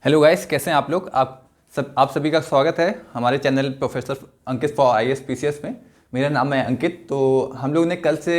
Hello guys, कैसे हैं आप लोग। आप सभी का स्वागत है हमारे channel professor Ankit for IAS PCS में। मेरा नाम है अंकित। तो हम लोग ने कल से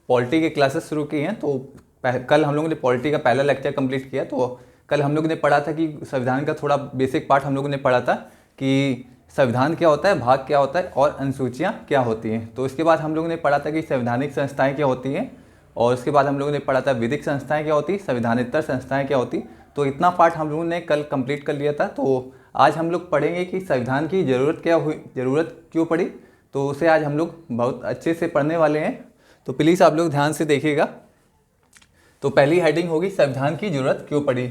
पॉलिटी की क्लासेस शुरू की हैं। तो कल हम लोगों ने पॉलिटी का पहला लेक्चर कंप्लीट किया। तो कल हम लोग ने पढ़ा था कि संविधान का थोड़ा बेसिक पार्ट हम लोगों ने पढ़ा था कि संविधान क्या होता है, भाग क्या होता है और अनुसूचियाँ क्या होती हैं। तो इसके बाद हम लोगों ने पढ़ा था कि संवैधानिक संस्थाएँ क्या होती हैं, और उसके बाद हम लोगों ने पढ़ा था विधिक संस्थाएं क्या होती, संविधानेतर संस्थाएं क्या होती। तो इतना पार्ट हम लोगों ने कल कंप्लीट कर लिया था। तो आज हम लोग पढ़ेंगे कि संविधान की ज़रूरत क्या हुई, ज़रूरत क्यों पड़ी। तो उसे आज हम लोग बहुत अच्छे से पढ़ने वाले हैं। तो प्लीज़ आप लोग ध्यान से देखिएगा। तो पहली हेडिंग होगी संविधान की ज़रूरत क्यों पड़ी।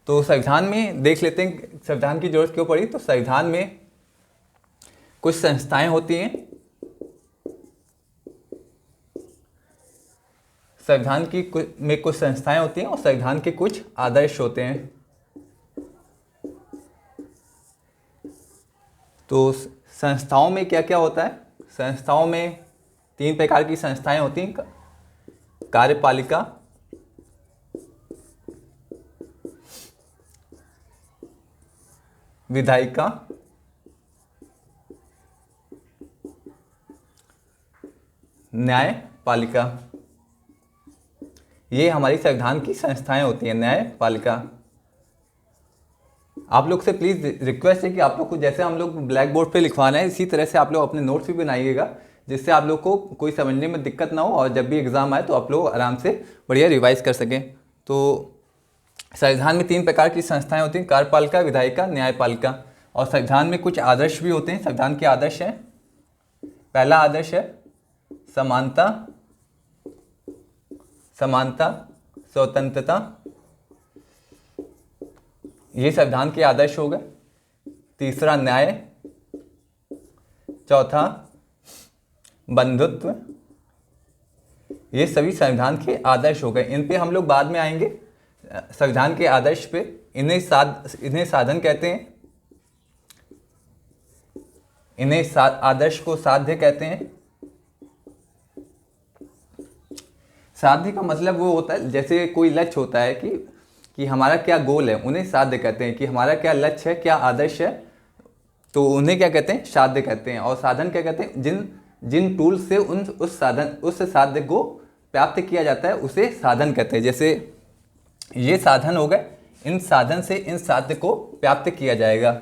तो संविधान में देख लेते हैं संविधान की ज़रूरत क्यों पड़ी। तो संविधान में कुछ संस्थाएं होती हैं। संविधान में कुछ संस्थाएं होती हैं और संविधान के कुछ आदर्श होते हैं। तो संस्थाओं में क्या क्या होता है। संस्थाओं में 3 प्रकार की संस्थाएं होती हैं। कार्यपालिका, विधायिका, न्यायपालिका। ये हमारी संविधान की संस्थाएं होती हैं। न्यायपालिका। आप लोग से प्लीज़ रिक्वेस्ट है कि आप लोग को जैसे हम लोग ब्लैक बोर्ड पे लिखवाना है, इसी तरह से आप लोग अपने नोट्स भी बनाइएगा, जिससे आप लोग को कोई समझने में दिक्कत ना हो और जब भी एग्ज़ाम आए तो आप लोग आराम से बढ़िया रिवाइज कर सकें। तो संविधान में 3 प्रकार की संस्थाएं होती हैं, कार्यपालिका, विधायिका, न्यायपालिका। और संविधान में कुछ आदर्श भी होते हैं। संविधान के आदर्श हैं। पहला आदर्श है समानता, स्वतंत्रता। ये संविधान के आदर्श हो गए। तीसरा न्याय, चौथा बंधुत्व। ये सभी संविधान के आदर्श हो गए। इन पे हम लोग बाद में आएंगे। संविधान के आदर्श पे इन्हें साधन कहते हैं। आदर्श को साध्य कहते हैं। साध्य का मतलब वो होता है, जैसे कोई लक्ष्य होता है कि हमारा क्या गोल है, उन्हें साध्य कहते हैं। कि हमारा क्या लक्ष्य है, क्या आदर्श है, तो उन्हें क्या कहते हैं, साध्य कहते हैं। और साधन क्या कहते हैं, जिन टूल से उस साध्य को प्राप्त किया जाता है उसे साधन कहते हैं। जैसे ये साधन हो गए, इन साधन से इन साध्य को प्राप्त किया जाएगा।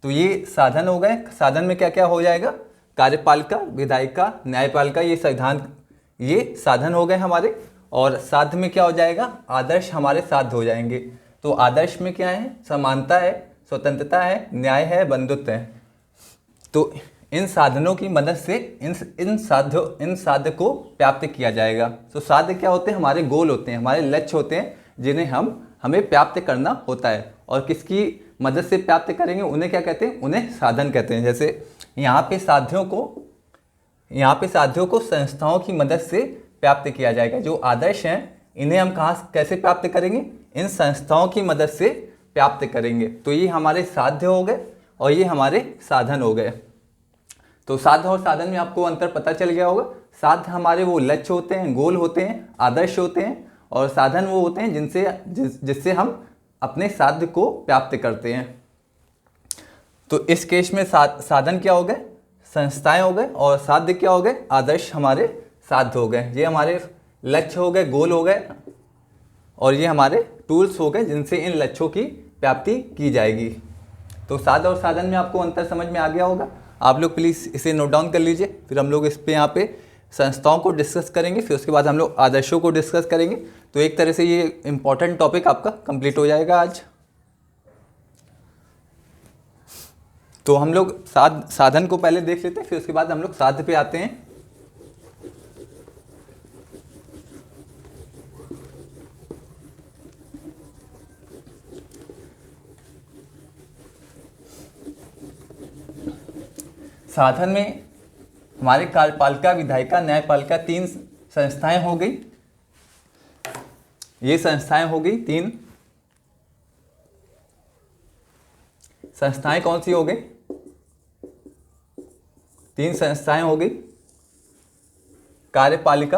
तो ये साधन हो गए। साधन में क्या क्या हो जाएगा, कार्यपालिका, विधायिका, न्यायपालिका। ये साधन हो गए हमारे। और साध्य में क्या हो जाएगा, आदर्श हमारे साध्य हो जाएंगे। तो आदर्श में क्या है, समानता है, स्वतंत्रता है, न्याय है, बंधुत्व है। तो इन साधनों की मदद से इन साध्य को प्राप्त किया जाएगा। तो साध्य क्या होते हैं, हमारे गोल होते हैं, हमारे लक्ष्य होते हैं, जिन्हें हमें प्राप्त करना होता है। और किसकी मदद से प्राप्त करेंगे, उन्हें क्या कहते हैं, उन्हें साधन कहते हैं। जैसे यहाँ पे साध्यों को संस्थाओं की मदद से प्राप्त किया जाएगा। जो आदर्श हैं इन्हें हम कैसे प्राप्त करेंगे, इन संस्थाओं की मदद से प्राप्त करेंगे। तो ये हमारे साध्य हो गए और ये हमारे साधन हो गए। तो साध्य और साधन में आपको अंतर पता चल गया होगा। साध्य हमारे वो लक्ष्य होते हैं, गोल होते हैं, आदर्श होते हैं। और साधन वो होते हैं जिससे हम अपने साध्य को प्राप्त करते हैं। तो इस केस में साधन क्या हो गए, संस्थाएं हो गए। और साध्य क्या हो गए, आदर्श हमारे साध्य हो गए। ये हमारे लक्ष्य हो गए, गोल हो गए। और ये हमारे टूल्स हो गए जिनसे इन लक्ष्यों की प्राप्ति की जाएगी। तो साध्य और साधन में आपको अंतर समझ में आ गया होगा। आप लोग प्लीज़ इसे नोट डाउन कर लीजिए। फिर हम लोग इस पे यहाँ पे संस्थाओं को डिस्कस करेंगे, फिर उसके बाद हम लोग आदर्शों को डिस्कस करेंगे। तो एक तरह से ये इम्पॉर्टेंट टॉपिक आपका कंप्लीट हो जाएगा आज। तो हम लोग साधन को पहले देख लेते हैं, फिर उसके बाद हम लोग साध्य पे आते हैं। साधन में हमारे कार्यपालिका, विधायिका, न्यायपालिका 3 संस्थाएं हो गई। ये संस्थाएं हो गई 3 संस्थाएं। कौन सी हो गई, 3 संस्थाएं हो गई। कार्यपालिका,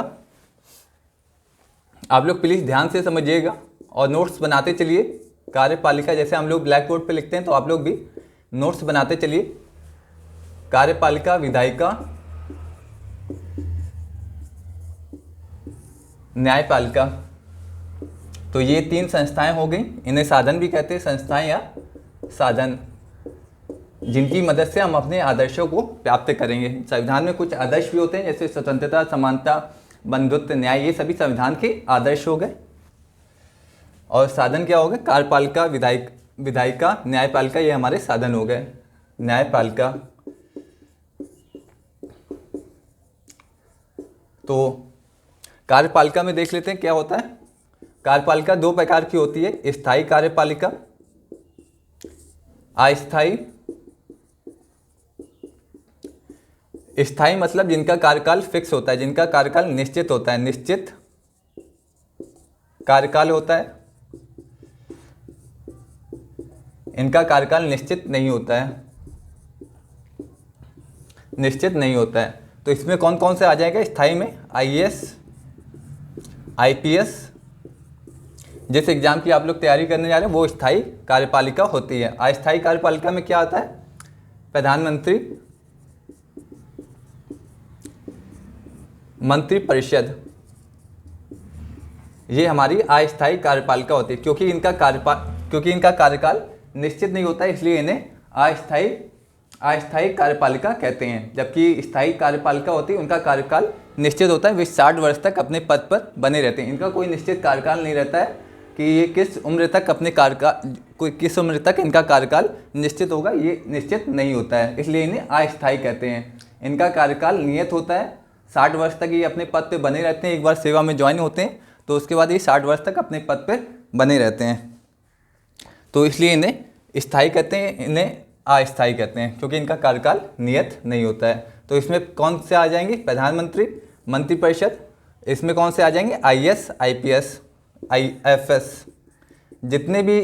आप लोग प्लीज़ ध्यान से समझिएगा और नोट्स बनाते चलिए। कार्यपालिका जैसे हम लोग ब्लैक बोर्ड पे लिखते हैं, तो आप लोग भी नोट्स बनाते चलिए। कार्यपालिका, विधायिका, न्यायपालिका, तो ये 3 संस्थाएं हो गई। इन्हें साधन भी कहते हैं, संस्थाएं या साधन, जिनकी मदद से हम अपने आदर्शों को प्राप्त करेंगे। संविधान में कुछ आदर्श भी होते हैं, जैसे स्वतंत्रता, समानता, बंधुत्व, न्याय, ये सभी संविधान के आदर्श हो गए। और साधन क्या हो गए? कार्यपालिका, विधायिका, न्यायपालिका, ये हमारे साधन हो गए। न्यायपालिका, तो कार्यपालिका में देख लेते हैं क्या होता है। कार्यपालिका 2 प्रकार की होती है, स्थायी कार्यपालिका, अस्थायी। स्थायी मतलब जिनका कार्यकाल फिक्स होता है, जिनका कार्यकाल निश्चित होता है, निश्चित कार्यकाल होता है। इनका कार्यकाल निश्चित नहीं होता है, निश्चित नहीं होता है। तो इसमें कौन कौन से आ जाएगा स्थायी में? आईएएस, आईपीएस, जिस एग्जाम की आप लोग तैयारी करने जा रहे हैं वो स्थायी कार्यपालिका होती है। अस्थायी कार्यपालिका में क्या आता है? प्रधानमंत्री, मंत्रिपरिषद, ये हमारी अस्थायी कार्यपालिका होती है। क्योंकि इनका कार्यकाल निश्चित नहीं होता है, इसलिए इन्हें अस्थायी कार्यपालिका कहते हैं। जबकि स्थायी कार्यपालिका होती है, उनका कार्यकाल निश्चित होता है, वे 60 वर्ष तक अपने पद पर बने रहते हैं। इनका कोई निश्चित कार्यकाल नहीं रहता है कि ये किस उम्र तक अपने किस उम्र तक इनका कार्यकाल निश्चित होगा, ये निश्चित नहीं होता है, इसलिए इन्हें अस्थायी कहते हैं। इनका कार्यकाल नियत होता है, 60 वर्ष तक ये अपने पद पे बने रहते हैं। एक बार सेवा में ज्वाइन होते हैं तो उसके बाद ये 60 वर्ष तक अपने पद पे बने रहते हैं। तो इसलिए इन्हें स्थायी कहते हैं, इन्हें अस्थायी कहते हैं, क्योंकि इनका कार्यकाल नियत नहीं होता है। तो इसमें कौन से आ जाएंगे? प्रधानमंत्री, मंत्रिपरिषद। इसमें कौन से आ जाएंगे? आईएएस, आईपीएस, आईएफएस, जितने भी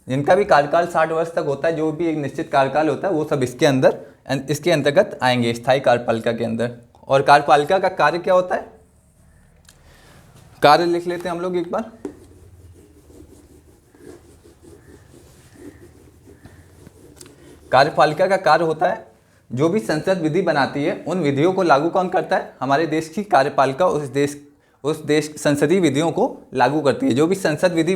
जिनका भी कार्यकाल 60 वर्ष तक होता है, जो भी एक निश्चित कार्यकाल होता है, वो सब इसके अंतर्गत आएंगे, स्थायी कार्यपालिका के अंदर। और कार्यपालिका का कार्य क्या होता है? कार्य लिख लेते हैं हम लोग एक बार। कार्यपालिका का कार्य होता है, जो भी संसद विधि बनाती है उन विधियों को लागू कौन करता है? हमारे देश की कार्यपालिका उस देश संसदीय विधियों को लागू करती है। जो भी संसद विधि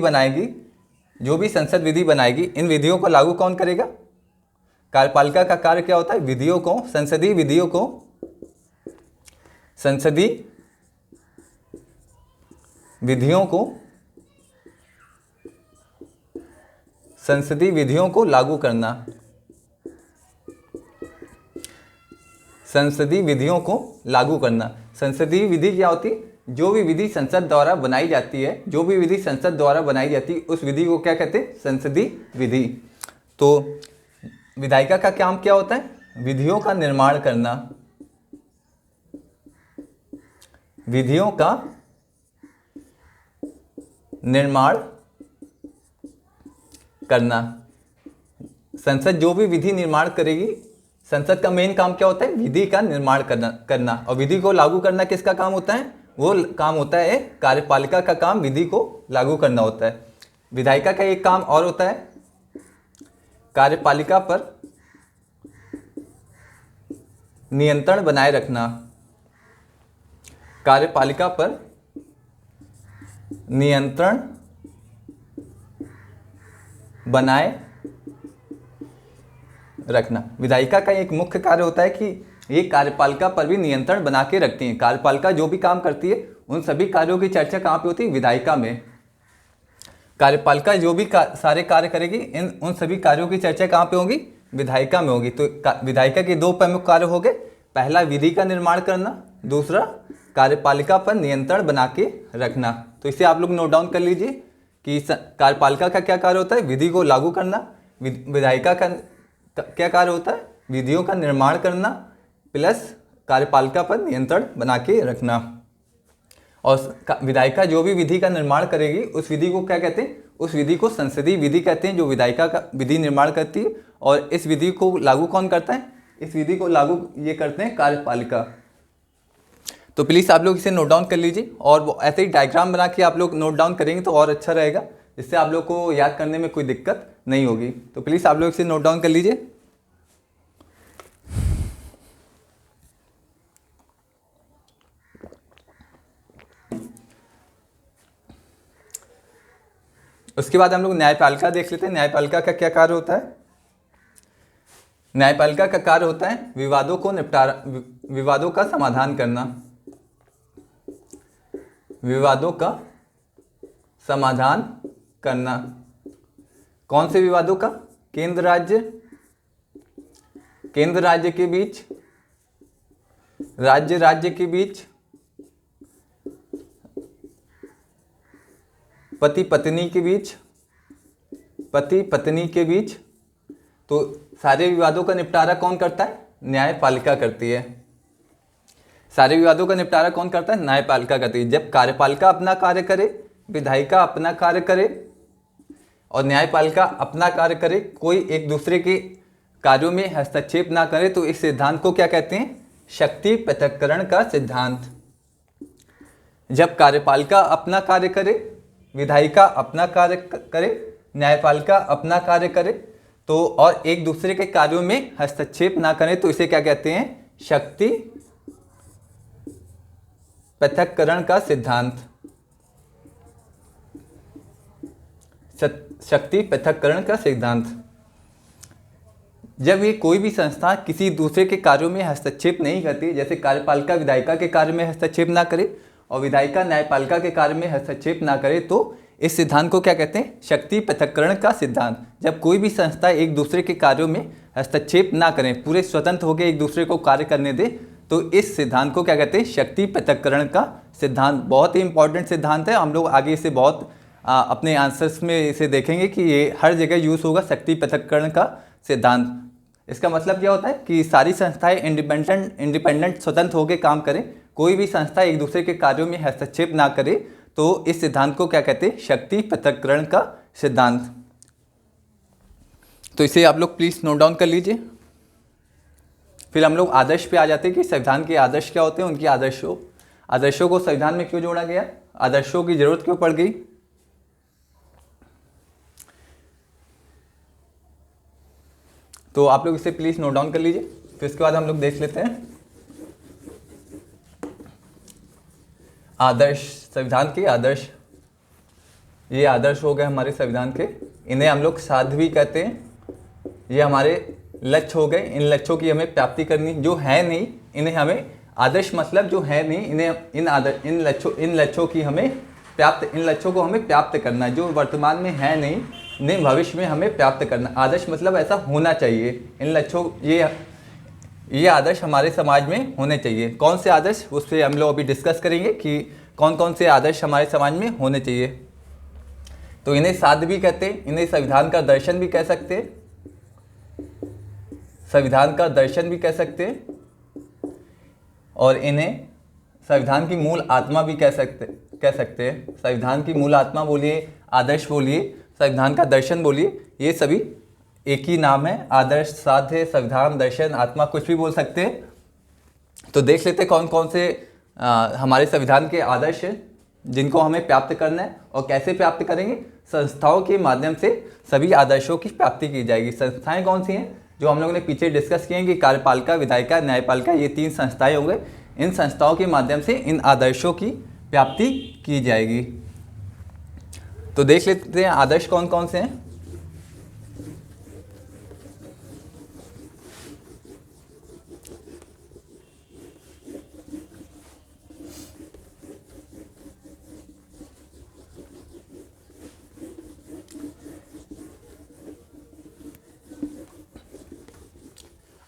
बनाएगी इन विधियों को लागू कौन करेगा? कार्यपालिका का कार्य क्या होता है? संसदीय विधियों को लागू करना। संसदीय विधियों को लागू करना। संसदीय विधि क्या होती है? जो भी विधि संसद द्वारा बनाई जाती है, उस विधि को क्या कहते हैं? संसदीय विधि। तो विधायिका का काम क्या होता है? विधियों का निर्माण करना। विधियों का निर्माण करना। संसद जो भी विधि निर्माण करेगी, संसद का मेन काम क्या होता है? विधि का निर्माण करना। और विधि को लागू करना किसका काम होता है? वो काम होता है कार्यपालिका का काम, विधि को लागू करना होता है। विधायिका का एक काम और होता है, कार्यपालिका पर नियंत्रण बनाए रखना। कार्यपालिका पर नियंत्रण बनाए रखना। विधायिका का एक मुख्य कार्य होता है कि ये कार्यपालिका पर भी नियंत्रण बना के रखती है। कार्यपालिका जो भी काम करती है उन सभी कार्यों की चर्चा कहाँ पे होती है? विधायिका में। कार्यपालिका जो भी सारे कार्य करेगी उन सभी कार्यों की चर्चा कहाँ पे होगी? विधायिका में होगी। तो विधायिका के 2 प्रमुख कार्य हो गए, पहला विधि का निर्माण करना, दूसरा कार्यपालिका पर नियंत्रण बना के रखना। तो इसे आप लोग नोट डाउन कर लीजिए कि कार्यपालिका का क्या कार्य होता है? विधि को लागू करना। विधायिका का क्या कार्य होता है? विधियों का निर्माण करना प्लस कार्यपालिका पर नियंत्रण बना के रखना। और विधायिका जो भी विधि का निर्माण करेगी उस विधि को क्या कहते हैं? उस विधि को संसदीय विधि कहते हैं, जो विधायिका का विधि निर्माण करती है। और इस विधि को लागू कौन करता है? इस विधि को लागू ये करते हैं कार्यपालिका। तो प्लीज़ आप लोग इसे नोट डाउन कर लीजिए, और ऐसे ही डायग्राम बना के आप लोग नोट डाउन करेंगे तो और अच्छा रहेगा। जिससे आप लोग को याद करने में कोई दिक्कत नहीं होगी। तो प्लीज़ आप लोग इसे नोट डाउन कर लीजिए। उसके बाद हम लोग न्यायपालिका देख लेते हैं। न्यायपालिका का क्या कार्य होता है? न्यायपालिका का कार्य होता है विवादों का समाधान करना। विवादों का समाधान करना। कौन से विवादों का? केंद्र राज्य के बीच, राज्य के बीच, पति पत्नी के बीच। तो सारे विवादों का निपटारा कौन करता है? न्यायपालिका करती है। सारे विवादों का निपटारा कौन करता है? न्यायपालिका करती है। जब कार्यपालिका अपना कार्य करे, विधायिका अपना कार्य करे और न्यायपालिका अपना कार्य करे, कोई एक दूसरे के कार्यों में हस्तक्षेप ना करे, तो इस सिद्धांत को क्या कहते हैं? शक्ति पृथक्करण का सिद्धांत। जब कार्यपालिका अपना कार्य करे, विधायिका अपना कार्य करे, न्यायपालिका अपना कार्य करे, तो और एक दूसरे के कार्यों में हस्तक्षेप ना करें, तो इसे क्या कहते हैं? शक्ति पृथक्करण का सिद्धांत। शक्ति पृथक्करण का सिद्धांत। जब ये कोई भी संस्था किसी दूसरे के कार्यों में हस्तक्षेप नहीं करती, जैसे कार्यपालिका विधायिका के कार्य में हस्तक्षेप ना करे और विधायिका न्यायपालिका के कार्य में हस्तक्षेप ना करे, तो इस सिद्धांत को क्या कहते हैं? शक्ति पृथक्करण का सिद्धांत। जब कोई भी संस्था एक दूसरे के कार्यों में हस्तक्षेप ना करें, पूरे स्वतंत्र होकर एक दूसरे को कार्य करने दे, तो इस सिद्धांत को क्या कहते हैं? शक्ति पृथक्करण का सिद्धांत। बहुत ही इंपॉर्टेंट सिद्धांत है। हम लोग आगे इसे बहुत अपने आंसर्स में इसे देखेंगे कि ये हर जगह यूज़ होगा, शक्ति पृथक्करण का सिद्धांत। इसका मतलब क्या होता है कि सारी संस्थाएं इंडिपेंडेंट स्वतंत्र होकर काम करें, कोई भी संस्था एक दूसरे के कार्यों में हस्तक्षेप ना करे, तो इस सिद्धांत को क्या कहते हैं? शक्ति पृथक्करण का सिद्धांत। तो इसे आप लोग प्लीज़ नोट डाउन कर लीजिए। फिर हम लोग आदर्श पे आ जाते हैं कि संविधान के आदर्श क्या होते हैं, उनकी आदर्शों को संविधान में क्यों जोड़ा गया, आदर्शों की जरूरत क्यों पड़ गई। तो आप लोग इसे प्लीज़ नोट डाउन कर लीजिए। फिर इसके बाद हम लोग देख लेते हैं आदर्श, संविधान के आदर्श। ये आदर्श हो गए हमारे संविधान के, इन्हें हम लोग साध भी कहते हैं। ये हमारे लक्ष्य हो गए, इन लक्ष्यों की हमें प्राप्ति करनी, जो है नहीं इन्हें हमें, आदर्श मतलब जो है नहीं, इन्हें इन लक्ष्यों की हमें इन लक्ष्यों को हमें प्राप्त करना है। जो वर्तमान में है नहीं, इन्हें भविष्य में हमें प्राप्त करना। आदर्श मतलब ऐसा होना चाहिए। इन लक्ष्यों ये आदर्श हमारे समाज में होने चाहिए। कौन से आदर्श, उस पर हम लोग अभी डिस्कस करेंगे कि कौन कौन से आदर्श हमारे समाज में होने चाहिए। तो इन्हें साध भी कहते हैं, इन्हें संविधान का दर्शन भी कह सकते हैं, संविधान का दर्शन भी कह सकते हैं, और इन्हें संविधान की मूल आत्मा भी कह सकते हैं। संविधान की मूल आत्मा बोलिए, आदर्श बोलिए, संविधान का दर्शन बोलिए, ये सभी एक ही नाम है। आदर्श, साध्य, संविधान, दर्शन, आत्मा, कुछ भी बोल सकते हैं। तो देख लेते कौन कौन से हमारे संविधान के आदर्श हैं जिनको हमें प्राप्त करना है, और कैसे प्राप्त करेंगे। संस्थाओं के माध्यम से सभी आदर्शों की प्राप्ति की जाएगी। संस्थाएं कौन सी हैं? जो हम लोगों ने पीछे डिस्कस किए हैं कि कार्यपालिका, विधायिका, न्यायपालिका, ये 3 संस्थाएं हो गए। इन संस्थाओं के माध्यम से इन आदर्शों की प्राप्ति की जाएगी। तो देख लेते हैं आदर्श कौन कौन से हैं।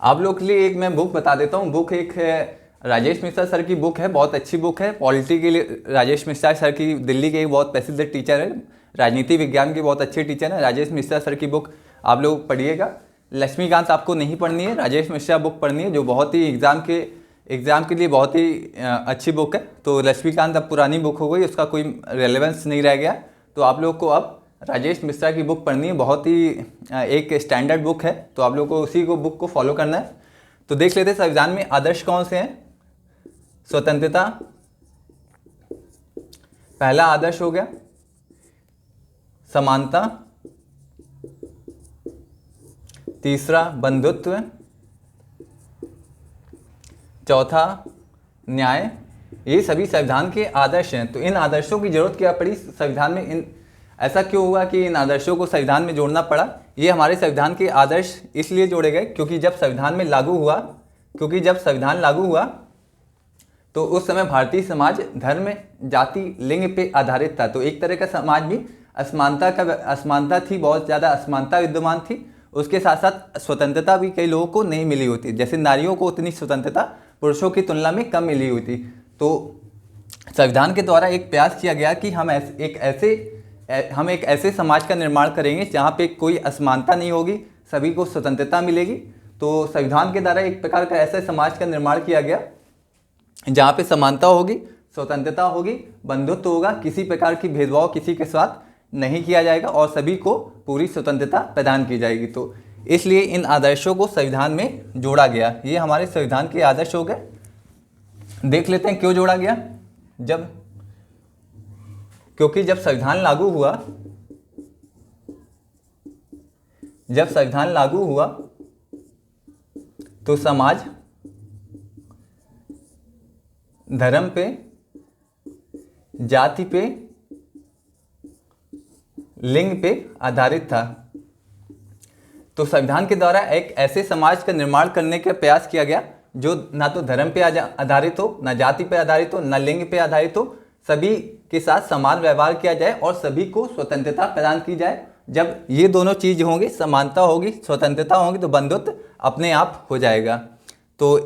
आप लोग के लिए एक मैं बुक बता देता हूँ। बुक एक राजेश मिश्रा सर की बुक है, बहुत अच्छी बुक है। पॉलिटी के लिए राजेश मिश्रा सर की, दिल्ली के एक बहुत प्रसिद्ध टीचर है, राजनीति विज्ञान के बहुत अच्छे टीचर हैं। राजेश मिश्रा सर की बुक आप लोग पढ़िएगा। लक्ष्मीकांत आपको नहीं पढ़नी है, राजेश मिश्रा बुक पढ़नी है, जो बहुत ही एग्ज़ाम के लिए बहुत ही अच्छी बुक है। तो लक्ष्मीकांत अब पुरानी बुक हो गई, उसका कोई रेलेवेंस नहीं रह गया। तो आप लोग को अब राजेश मिश्रा की बुक पढ़नी है, बहुत ही एक स्टैंडर्ड बुक है। तो आप लोग को उसी को बुक को फॉलो करना है। तो देख लेते हैं संविधान में आदर्श कौन से हैं। स्वतंत्रता, पहला आदर्श हो गया। समानता, तीसरा बंधुत्व, चौथा न्याय। ये सभी संविधान के आदर्श हैं। तो इन आदर्शों की जरूरत क्या पड़ी संविधान में, ऐसा क्यों हुआ कि इन आदर्शों को संविधान में जोड़ना पड़ा? ये हमारे संविधान के आदर्श इसलिए जोड़े गए क्योंकि जब संविधान लागू हुआ तो उस समय भारतीय समाज धर्म, जाति, लिंग पे आधारित था। तो एक तरह का समाज में असमानता थी, बहुत ज़्यादा असमानता विद्यमान थी। उसके साथ साथ स्वतंत्रता भी कई लोगों को नहीं मिली होती, जैसे नारियों को उतनी स्वतंत्रता पुरुषों की तुलना में कम मिली हुई थी। तो संविधान के द्वारा एक प्रयास किया गया कि हम एक ऐसे समाज का निर्माण करेंगे जहाँ पे कोई असमानता नहीं होगी, सभी को स्वतंत्रता मिलेगी। तो संविधान के द्वारा एक प्रकार का ऐसे समाज का निर्माण किया गया जहाँ पे समानता होगी, स्वतंत्रता होगी, बंधुत्व होगा, किसी प्रकार की भेदभाव किसी के साथ नहीं किया जाएगा और सभी को पूरी स्वतंत्रता प्रदान की जाएगी। तो इसलिए इन आदर्शों को संविधान में जोड़ा गया। ये हमारे संविधान के आदर्श हो गए। देख लेते हैं क्यों जोड़ा गया। क्योंकि जब संविधान लागू हुआ तो समाज धर्म पे, जाति पे, लिंग पे आधारित था। तो संविधान के द्वारा एक ऐसे समाज का निर्माण करने का प्रयास किया गया जो ना तो धर्म पे आधारित हो, ना जाति पे आधारित हो, ना लिंग पे आधारित हो, सभी के साथ समान व्यवहार किया जाए और सभी को स्वतंत्रता प्रदान की जाए। जब ये दोनों चीज होंगी, समानता होगी, स्वतंत्रता होगी, तो बंधुत्व अपने आप हो जाएगा। तो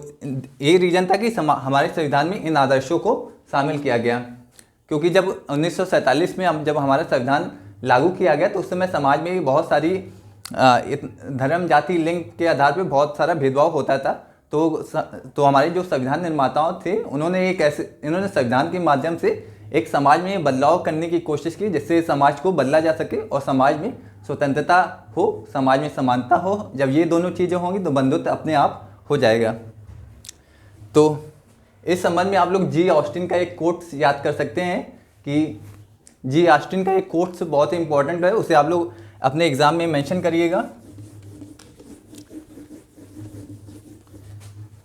ये रीजन था कि हमारे संविधान में इन आदर्शों को शामिल किया गया। क्योंकि जब 1947 में जब हमारा संविधान लागू किया गया तो उस समय समाज में भी बहुत सारी धर्म, जाति, लिंग के आधार पर बहुत सारा भेदभाव होता था। तो हमारे जो संविधान निर्माताओं थे इन्होंने संविधान के माध्यम से एक समाज में बदलाव करने की कोशिश की जिससे समाज को बदला जा सके और समाज में स्वतंत्रता हो, समाज में समानता हो। जब ये दोनों चीज़ें होंगी तो बंधुत्व अपने आप हो जाएगा। तो इस संबंध में आप लोग जी ऑस्टिन का एक कोट याद कर सकते हैं कि जी ऑस्टिन का एक कोट बहुत ही इंपॉर्टेंट है, उसे आप लोग अपने एग्जाम में मेंशन करिएगा।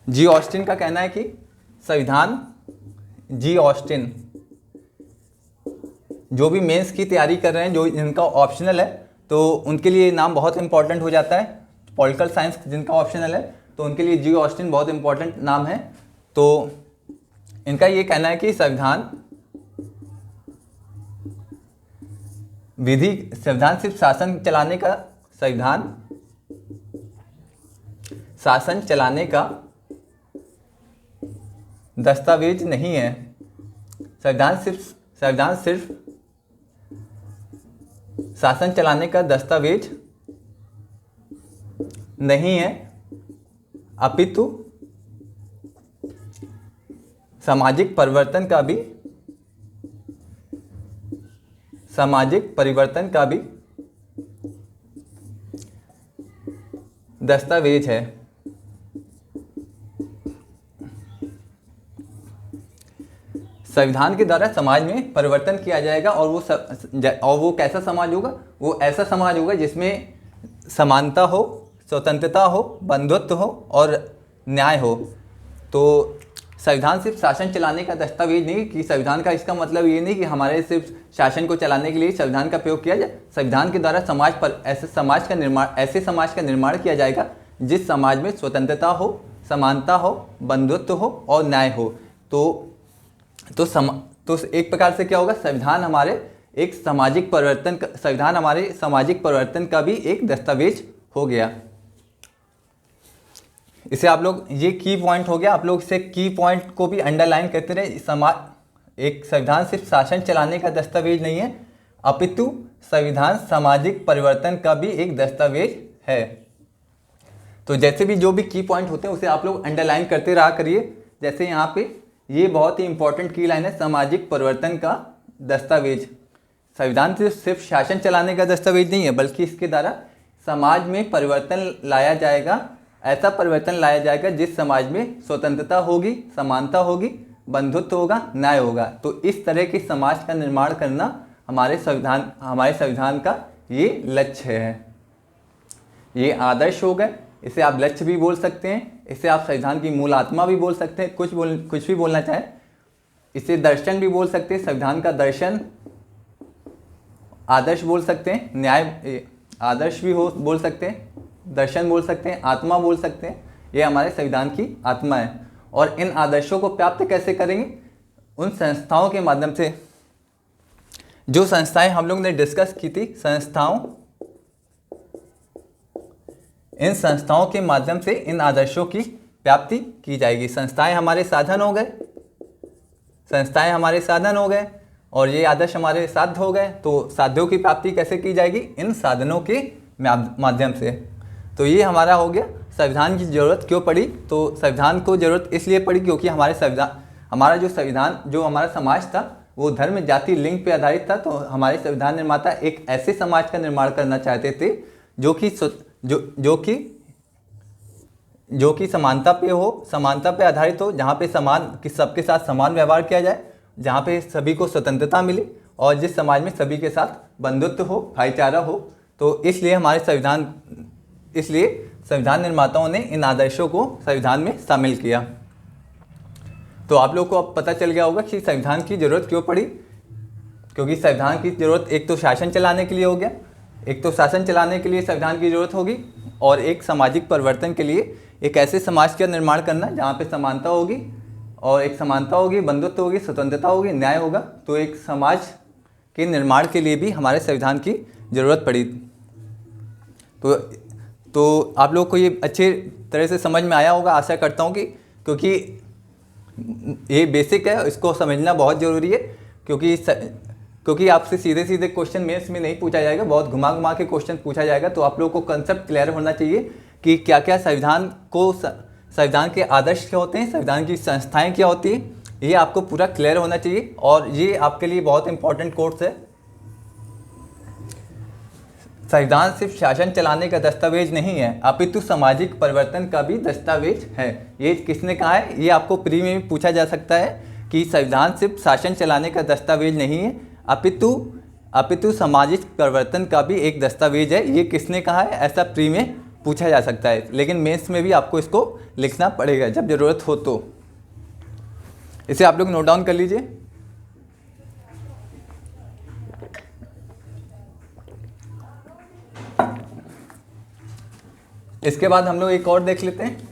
जी ऑस्टिन का कहना है कि संविधान, जी ऑस्टिन जो भी मेंस की तैयारी कर रहे हैं, जो जिनका ऑप्शनल है तो उनके लिए नाम बहुत इंपॉर्टेंट हो जाता है। पॉलिटिकल साइंस जिनका ऑप्शनल है तो उनके लिए जी ऑस्टिन बहुत इंपॉर्टेंट नाम है। तो इनका ये कहना है कि संविधान सिर्फ शासन चलाने का दस्तावेज नहीं है। संविधान सिर्फ शासन चलाने का दस्तावेज नहीं है, अपितु सामाजिक परिवर्तन का भी दस्तावेज है। संविधान के द्वारा समाज में परिवर्तन किया जाएगा और वो कैसा समाज होगा? वो ऐसा समाज होगा जिसमें समानता हो, स्वतंत्रता हो, बंधुत्व हो और न्याय हो। तो संविधान सिर्फ शासन चलाने का दस्तावेज नहीं कि संविधान का इसका मतलब ये नहीं कि हमारे सिर्फ शासन को चलाने के लिए संविधान का प्रयोग किया जाए। संविधान के द्वारा ऐसे समाज का निर्माण किया जाएगा जिस समाज में स्वतंत्रता हो, समानता हो, बंधुत्व हो और न्याय हो। तो एक प्रकार से क्या होगा? संविधान हमारे सामाजिक परिवर्तन का भी एक दस्तावेज हो गया। इसे आप लोग, ये की पॉइंट हो गया, आप लोग इसे की पॉइंट को भी अंडरलाइन करते रहे। एक संविधान सिर्फ शासन चलाने का दस्तावेज नहीं है, अपितु संविधान सामाजिक परिवर्तन का भी एक दस्तावेज है। तो जैसे भी जो भी की पॉइंट होते हैं उसे आप लोग अंडरलाइन करते रहा करिए। जैसे यहाँ पे ये बहुत ही इंपॉर्टेंट की लाइन है, सामाजिक परिवर्तन का दस्तावेज। संविधान सिर्फ शासन चलाने का दस्तावेज नहीं है बल्कि इसके द्वारा समाज में परिवर्तन लाया जाएगा, ऐसा परिवर्तन लाया जाएगा जिस समाज में स्वतंत्रता होगी, समानता होगी, बंधुत्व होगा, न्याय होगा। तो इस तरह के समाज का निर्माण करना हमारे संविधान का ये लक्ष्य है। ये आदर्श हो गए, इसे आप लक्ष्य भी बोल सकते हैं, इसे आप संविधान की मूल आत्मा भी बोल सकते हैं, कुछ भी बोलना चाहे। इसे दर्शन भी बोल सकते हैं, संविधान का दर्शन, आदर्श बोल सकते हैं, न्याय आदर्श भी बोल सकते हैं, दर्शन बोल सकते हैं, आत्मा बोल सकते हैं। ये हमारे संविधान की आत्मा है। और इन आदर्शों को प्राप्त कैसे करेंगे? उन संस्थाओं के माध्यम से, जो संस्थाएं हम लोग ने डिस्कस की थी, इन संस्थाओं के माध्यम से इन आदर्शों की प्राप्ति की जाएगी। संस्थाएं हमारे साधन हो गए और ये आदर्श हमारे साध्य हो गए। तो साध्यों की प्राप्ति कैसे की जाएगी? इन साधनों के माध्यम से। तो ये हमारा हो गया संविधान की ज़रूरत क्यों पड़ी। तो संविधान को ज़रूरत इसलिए पड़ी क्योंकि हमारा जो हमारा समाज था वो धर्म, जाति, लिंग पे आधारित था। तो हमारे संविधान निर्माता एक ऐसे समाज का निर्माण करना चाहते थे जो कि समानता पे आधारित हो, जहाँ पे सबके साथ समान व्यवहार किया जाए, जहाँ पे सभी को स्वतंत्रता मिले और जिस समाज में सभी के साथ बंधुत्व हो, भाईचारा हो। तो इसलिए संविधान निर्माताओं ने इन आदर्शों को संविधान में शामिल किया। तो आप लोग को अब पता चल गया होगा कि संविधान की ज़रूरत क्यों पड़ी। क्योंकि संविधान की ज़रूरत एक तो शासन चलाने के लिए हो गया, संविधान की ज़रूरत होगी, और एक सामाजिक परिवर्तन के लिए एक ऐसे समाज का निर्माण करना जहाँ पे समानता होगी, बंधुत्व होगी, स्वतंत्रता होगी, न्याय होगा। तो एक समाज के निर्माण के लिए भी हमारे संविधान की ज़रूरत पड़ी। तो आप लोग को ये अच्छे तरह से समझ में आया होगा, आशा करता हूँ कि, क्योंकि ये बेसिक है, इसको समझना बहुत ज़रूरी है। क्योंकि आपसे सीधे सीधे क्वेश्चन मेंस में नहीं पूछा जाएगा, बहुत घुमा के क्वेश्चन पूछा जाएगा। तो आप लोगों को कंसेप्ट क्लियर होना चाहिए कि क्या क्या संविधान के आदर्श क्या होते हैं, संविधान की संस्थाएं क्या होती हैं, ये आपको पूरा क्लियर होना चाहिए। और ये आपके लिए बहुत इंपॉर्टेंट कोर्स है। संविधान सिर्फ शासन चलाने का दस्तावेज नहीं है, अपितु सामाजिक परिवर्तन का भी दस्तावेज है। ये किसने कहा है? ये आपको प्री में भी पूछा जा सकता है कि संविधान सिर्फ शासन चलाने का दस्तावेज नहीं है, अपितु सामाजिक परिवर्तन का भी एक दस्तावेज है। ये किसने कहा है? ऐसा प्री में पूछा जा सकता है, लेकिन मेंस में भी आपको इसको लिखना पड़ेगा जब ज़रूरत हो। तो इसे आप लोग नोट डाउन कर लीजिए। इसके बाद हम लोग एक और देख लेते हैं।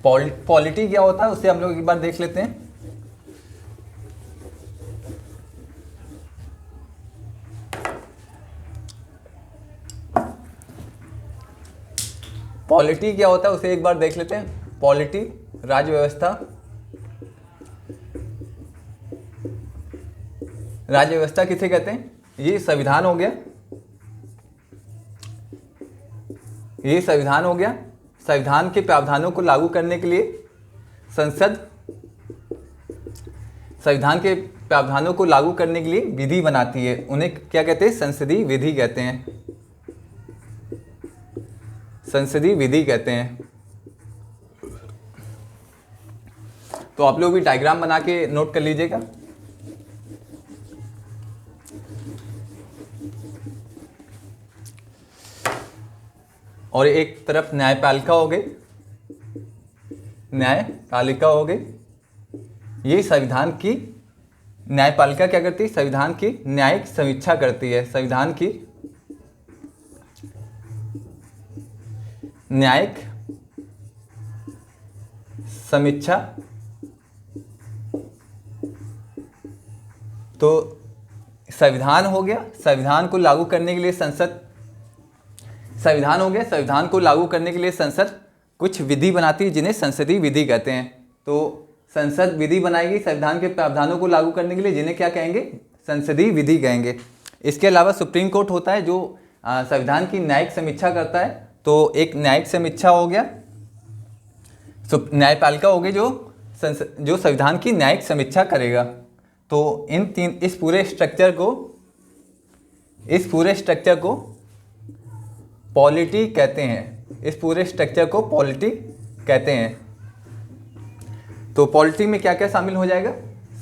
पॉलिटी क्या होता है उसे हम लोग एक बार देख लेते हैं। पॉलिटी क्या होता है उसे एक बार देख लेते हैं। पॉलिटी राज्य व्यवस्था। राज्य व्यवस्था किसे कहते हैं? ये संविधान हो गया, संविधान के प्रावधानों को लागू करने के लिए संविधान के प्रावधानों को लागू करने के लिए विधि बनाती है। उन्हें क्या कहते हैं? संसदीय विधि कहते हैं। तो आप लोग भी डायग्राम बना के नोट कर लीजिएगा। और एक तरफ न्यायपालिका हो गई। ये संविधान की न्यायपालिका क्या करती है? संविधान की न्यायिक समीक्षा करती है। संविधान की न्यायिक समीक्षा। तो संविधान हो गया, संविधान को लागू करने के लिए संसद कुछ विधि बनाती है जिन्हें संसदीय विधि कहते हैं। तो संसद विधि बनाएगी संविधान के प्रावधानों को लागू करने के लिए, जिन्हें क्या कहेंगे? संसदीय विधि कहेंगे। इसके अलावा सुप्रीम कोर्ट होता है जो संविधान की न्यायिक समीक्षा करता है। तो एक न्यायिक समीक्षा हो गया, न्यायपालिका हो गई जो संविधान की न्यायिक समीक्षा करेगा। तो इस पूरे स्ट्रक्चर को पॉलिटी कहते हैं, इस पूरे स्ट्रक्चर को पॉलिटी कहते हैं। तो पॉलिटी में क्या क्या शामिल हो जाएगा?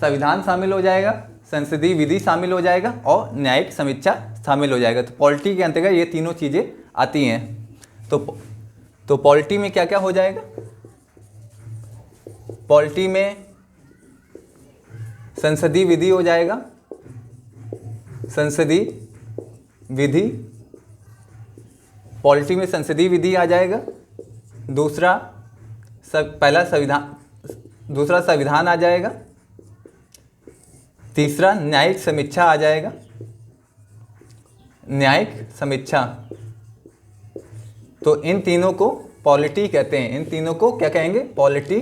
संविधान शामिल हो जाएगा, संसदीय विधि शामिल हो जाएगा और न्यायिक समीक्षा शामिल हो जाएगा। तो पॉलिटी के अंतर्गत ये तीनों चीज़ें आती हैं। तो पॉलिटी में क्या क्या हो जाएगा? पॉलिटी में संसदीय विधि हो जाएगा, संसदीय विधि, पॉलिटी में संसदीय विधि आ जाएगा। दूसरा संविधान आ जाएगा। तीसरा न्यायिक समीक्षा आ जाएगा, न्यायिक समीक्षा। तो इन तीनों को पॉलिटी कहते हैं। इन तीनों को क्या कहेंगे? पॉलिटी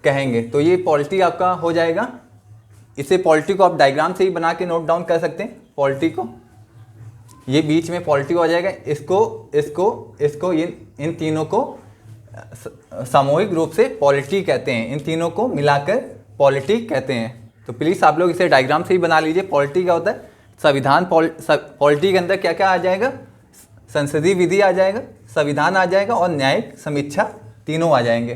कहेंगे। तो ये पॉलिटी आपका हो जाएगा। इसे पॉलिटी को आप डायग्राम से ही बना के नोट डाउन कर सकते हैं। पॉलिटी को ये बीच में पॉलिटी हो जाएगा। इसको इन तीनों को सामूहिक रूप से पॉलिटी कहते हैं। इन तीनों को मिलाकर पॉलिटी कहते हैं। तो प्लीज़ आप लोग इसे डायग्राम से ही बना लीजिए। पॉलिटी क्या होता है? संविधान। पॉलिटी के अंदर क्या क्या आ जाएगा? संसदीय विधि आ जाएगा, संविधान आ जाएगा और न्यायिक समीक्षा, तीनों आ जाएंगे।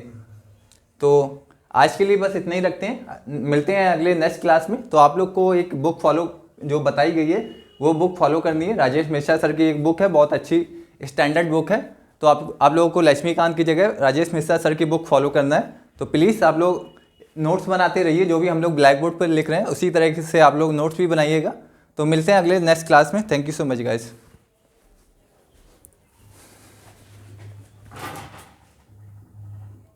तो आज के लिए बस इतना ही रखते हैं। मिलते हैं अगले नेक्स्ट क्लास में। तो आप लोग को एक बुक फॉलो जो बताई गई है वो बुक फॉलो करनी है। राजेश मिश्रा सर की एक बुक है, बहुत अच्छी स्टैंडर्ड बुक है। तो आप लोगों को लक्ष्मीकांत की जगह राजेश मिश्रा सर की बुक फॉलो करना है। तो प्लीज़ आप लोग नोट्स बनाते रहिए। जो भी हम लोग ब्लैक बोर्ड पर लिख रहे हैं उसी तरीके से आप लोग नोट्स भी बनाइएगा। तो मिलते हैं अगले नेक्स्ट क्लास में। Thank you so much guys.